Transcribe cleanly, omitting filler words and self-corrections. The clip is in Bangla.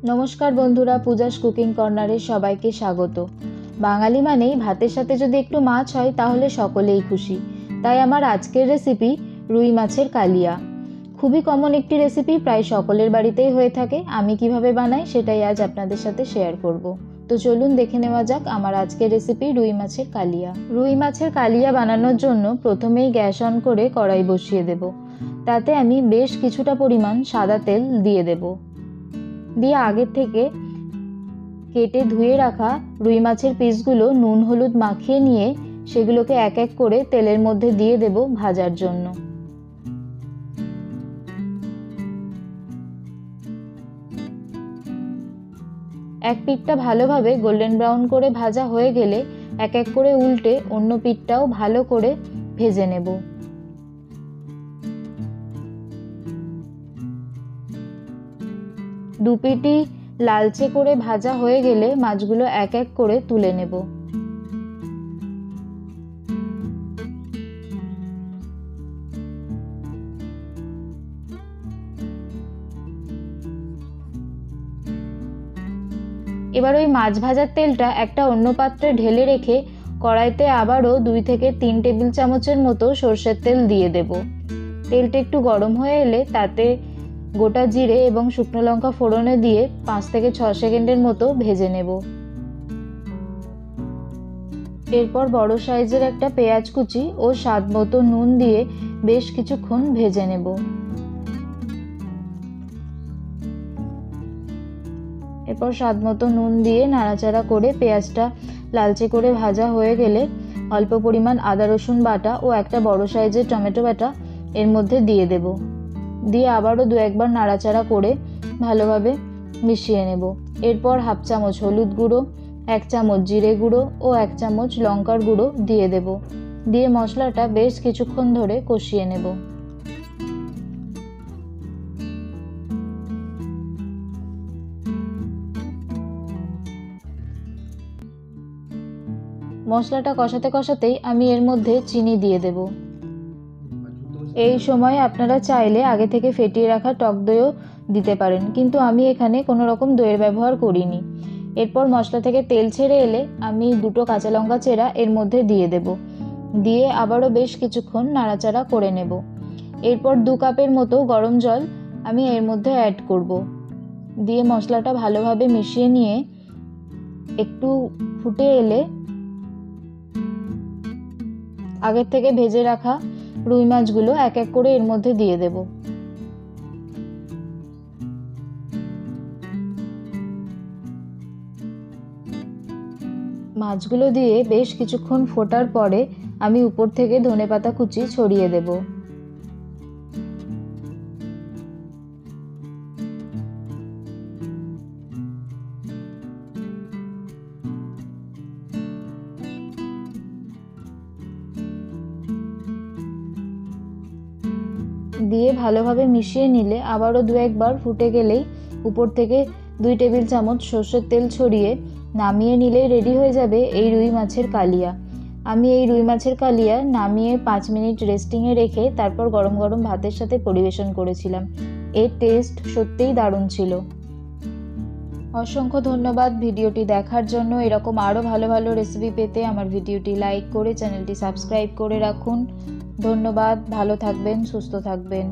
নমস্কার বন্ধুরা, পূজাস কুকিং কর্নারে সবাইকে স্বাগত। বাঙালি মানেই ভাতের সাথে যদি একটু মাছ হয় তাহলে সকলেই খুশি। তাই আমার আজকের রেসিপি রুই মাছের কালিয়া। খুবই কমন একটি রেসিপি, প্রায় সকলের বাড়িতেই হয়ে থাকে। আমি কিভাবে বানাই সেটাই আজ আপনাদের সাথে শেয়ার করব। তো চলুন দেখে নেওয়া যাক আমার আজকের রেসিপি রুই মাছের কালিয়া। রুই মাছের কালিয়া বানানোর জন্য প্রথমেই গ্যাস অন করে কড়াই বসিয়ে দেব। তাতে আমি বেশ কিছুটা পরিমাণ সাদা তেল দিয়ে দেব। দিয়ে আগের থেকে কেটে ধুয়ে রাখা রুই মাছের পিসগুলো নুন হলুদ মাখিয়ে নিয়ে সেগুলোকে এক এক করে তেলের মধ্যে দিয়ে দেব ভাজার জন্য। এক পিঠটা ভালোভাবে গোল্ডেন ব্রাউন করে ভাজা হয়ে গেলে এক এক করে উল্টে অন্য পিঠটাও ভালো করে ভেজে নেব। দু পিঠই লালচে করে ভাজা হয়ে গেলে মাছগুলো এক এক করে তুলে নেব। এবার ওই মাছ ভাজার তেলটা একটা অন্য পাত্রে ঢেলে রেখে কড়াইতে আবারও 2 থেকে 3 টেবিল চামচের মতো সর্ষের তেল দিয়ে দেব। তেলটা একটু গরম হয়ে এলে তাতে গোটা জিরে এবং শুকনো লঙ্কা ফোড়নে দিয়ে 5 থেকে 6 সেকেন্ডের মতো ভেজে নেব। এরপর বড় সাইজের একটা পেঁয়াজ কুচি ও স্বাদ মতো নুন দিয়ে বেশ কিছুক্ষণ ভেজে নেব। এরপর স্বাদ মতো নুন দিয়ে নাড়াচাড়া করে পেঁয়াজটা লালচে করে ভাজা হয়ে গেলে অল্প পরিমাণ আদা রসুন বাটা ও একটা বড় সাইজের টমেটো বাটা এর মধ্যে দিয়ে দেব। দিয়ে আবারও 2-1 বার নাড়াচাড়া করে ভালোভাবে মিশিয়ে নেব। এরপর হাফ চামচ হলুদ গুঁড়ো, 1 চামচ জিরে গুঁড়ো ও 1 চামচ লঙ্কার গুঁড়ো দিয়ে দেব। দিয়ে মশলাটা বেশ কিছুক্ষণ ধরে কষিয়ে নেব। মশলাটা কষাতে কষাতেই আমি এর মধ্যে চিনি দিয়ে দেব। এই সময় আপনারা চাইলে আগে থেকে ফেটিয়ে রাখা টক দইও দিতে পারেন, কিন্তু আমি এখানে কোনো রকম দইয়ের ব্যবহার করিনি। এরপর মশলা থেকে তেল ছেড়ে এলে আমি 2টো কাঁচা লঙ্কা চেরা এর মধ্যে দিয়ে দেব। দিয়ে আবারও বেশ কিছুক্ষণ নাড়াচাড়া করে নেব। এরপর 2 কাপের মতো গরম জল আমি এর মধ্যে অ্যাড করব। দিয়ে মশলাটা ভালোভাবে মিশিয়ে নিয়ে একটু ফুটে এলে আগের থেকে ভেজে রাখা রুই মাছগুলো এক এক করে এর মধ্যে দিয়ে দেব। মাছগুলো দিয়ে বেশ কিছুক্ষণ ফোটার পরে আমি উপর থেকে ধনেপাতা কুচি ছড়িয়ে দেব। দিয়ে ভালোভাবে মিশিয়ে নিলে আবারও 2-1 বার ফুটে গেলেই উপর থেকে 2 টেবিল চামচ সর্ষের তেল ছড়িয়ে নামিয়ে নিলেই রেডি হয়ে যাবে এই রুই মাছের কালিয়া। আমি এই রুই মাছের কালিয়া নামিয়ে 5 মিনিট রেস্টিংয়ে রেখে তারপর গরম গরম ভাতের সাথে পরিবেশন করেছিলাম। এর টেস্ট সত্যিই দারুণ ছিল। অসংখ্য ধন্যবাদ ভিডিওটি দেখার জন্য। এরকম আরও ভালো ভালো রেসিপি পেতে আমার ভিডিওটি লাইক করে চ্যানেলটি সাবস্ক্রাইব করে রাখুন। ধন্যবাদ, ভালো থাকবেন, সুস্থ থাকবেন।